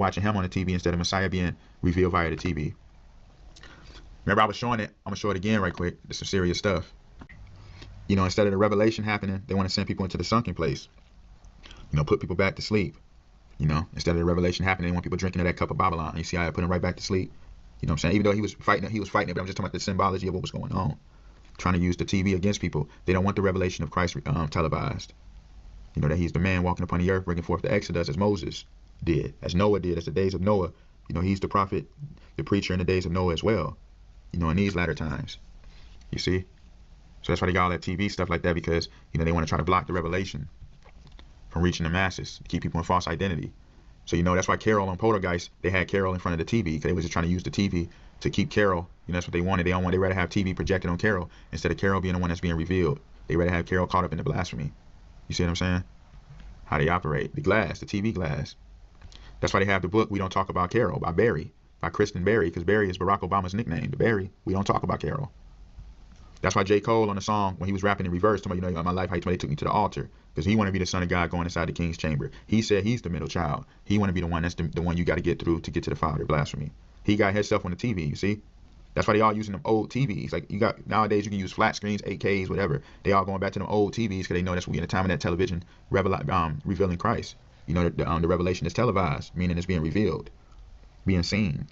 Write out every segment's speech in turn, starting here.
watching him on the TV instead of Messiah being revealed via the TV. Remember, I was showing it. I'm gonna show it again right quick. There's some serious stuff. You know, instead of the revelation happening, they want to send people into the sunken place. You know, put people back to sleep. You know, instead of the revelation happening, they want people drinking of that cup of Babylon. You see how I put him right back to sleep. You know what I'm saying? Even though he was fighting it, but I'm just talking about the symbology of what was going on. Trying to use the TV against people. They don't want the revelation of Christ televised. You know, that he's the man walking upon the earth, bringing forth the Exodus as Moses did, as Noah did, as the days of Noah. You know, he's the prophet, the preacher in the days of Noah as well. You know, in these latter times. You see? So that's why they got all that TV stuff like that, because, you know, they want to try to block the revelation from reaching the masses, keep people in false identity. So, you know, that's why Carol and Poltergeist, they had Carol in front of the TV, because they was just trying to use the TV to keep Carol. You know, that's what they wanted. They rather have TV projected on Carol instead of Carol being the one that's being revealed. They rather have Carol caught up in the blasphemy. You see what I'm saying? How they operate. The glass, the TV glass. That's why they have the book We Don't Talk About Carol by Barry, by Kristen Barry, because Barry is Barack Obama's nickname. The Barry, we don't talk about Carol. That's why J. Cole on the song, when he was rapping in reverse, talking about, you know, my life, how they took me to the altar, because he wanted to be the son of God going inside the king's chamber. He said he's the middle child. He wanted to be the one that's the one you got to get through to get to the Father. Blasphemy. He got himself on the TV, you see? That's why they all using them old TVs. Like, you got, nowadays you can use flat screens, 8Ks, whatever. They all going back to them old TVs because they know that's what we in the time of that television revealing Christ. You know, the revelation is televised, meaning it's being revealed, being seen.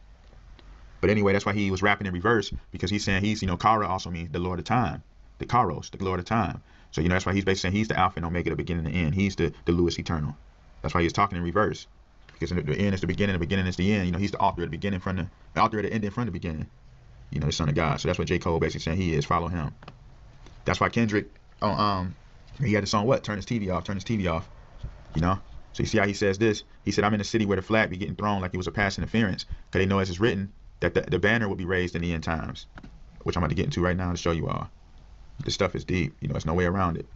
But anyway, that's why he was rapping in reverse, because he's saying he's, you know, Kara also means the Lord of time. The Karos, the Lord of time. So, you know, that's why he's basically saying he's the Alpha and Omega, the beginning and the end. He's the Louis Eternal. That's why he's talking in reverse. Because the end is the beginning is the end. You know, he's the author of the beginning the author of the ending from the beginning. You know, the Son of God. So that's what J. Cole basically saying he is. Follow him. That's why Kendrick, he had the song, what? Turn his TV off. You know? So you see how he says this? He said, I'm in a city where the flag be getting thrown like it was a past interference. Because they know as it's written that the banner will be raised in the end times. Which I'm about to get into right now to show you all. This stuff is deep. You know, there's no way around it.